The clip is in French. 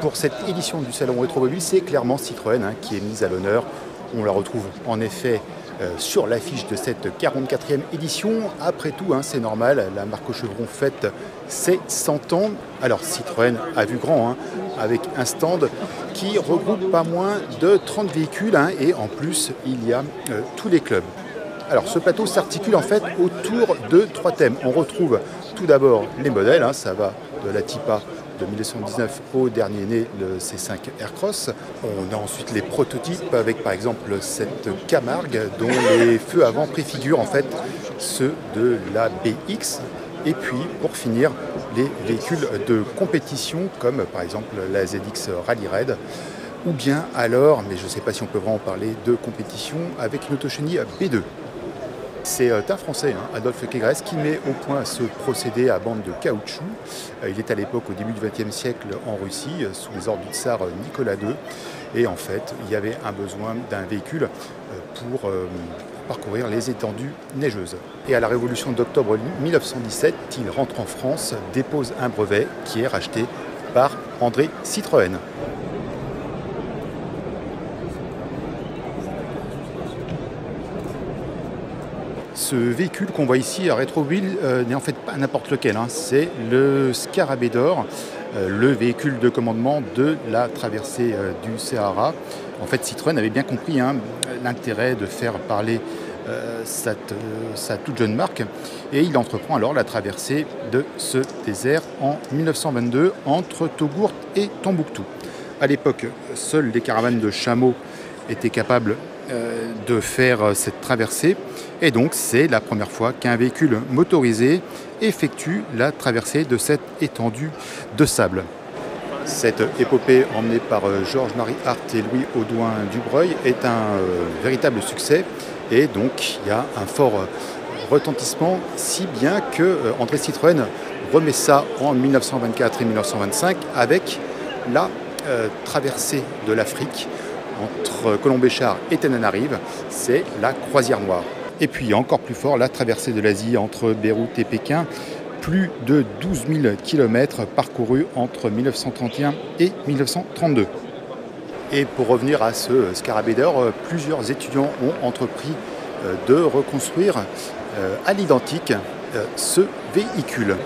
Pour cette édition du Salon Rétromobile, c'est clairement Citroën qui est mise à l'honneur. On la retrouve en effet sur l'affiche de cette 44e édition. Après tout, c'est normal, la marque aux chevrons fête ses 100 ans. Alors Citroën a vu grand, avec un stand qui regroupe pas moins de 30 véhicules et en plus il y a tous les clubs. Alors ce plateau s'articule en fait autour de 3 thèmes. On retrouve tout d'abord les modèles, ça va de la Tipa de 1919 au dernier né, le C5 Aircross. On a ensuite les prototypes avec par exemple cette Camargue dont les feux avant préfigurent en fait ceux de la BX. Et puis pour finir, les véhicules de compétition comme par exemple la ZX Rally Raid ou bien alors, mais je ne sais pas si on peut vraiment parler de compétition, avec une autochenille B2. C'est un Français, Adolphe Kegrès, qui met au point ce procédé à bande de caoutchouc. Il est à l'époque, au début du XXe siècle, en Russie, sous les ordres du tsar Nicolas II. Et en fait, il y avait un besoin d'un véhicule pour parcourir les étendues neigeuses. Et à la Révolution d'octobre 1917, il rentre en France, dépose un brevet qui est racheté par André Citroën. Ce véhicule qu'on voit ici à Rétromobile n'est en fait pas n'importe lequel, c'est le Scarabée d'Or, le véhicule de commandement de la traversée du Sahara. En fait, Citroën avait bien compris l'intérêt de faire parler sa toute jeune marque et il entreprend alors la traversée de ce désert en 1922 entre Togourt et Tombouctou. À l'époque, seules les caravanes de chameaux étaient capables de faire cette traversée et donc c'est la première fois qu'un véhicule motorisé effectue la traversée de cette étendue de sable. Cette épopée emmenée par Georges-Marie Hart et Louis Audouin-Dubreuil est un véritable succès et donc il y a un fort retentissement si bien que André Citroën remet ça en 1924 et 1925 avec la traversée de l'Afrique entre Colombéchard et Tananarive, c'est la croisière noire. Et puis encore plus fort, la traversée de l'Asie entre Beyrouth et Pékin, plus de 12 000 km parcourus entre 1931 et 1932. Et pour revenir à ce Scarabée d'Or, plusieurs étudiants ont entrepris de reconstruire à l'identique ce véhicule.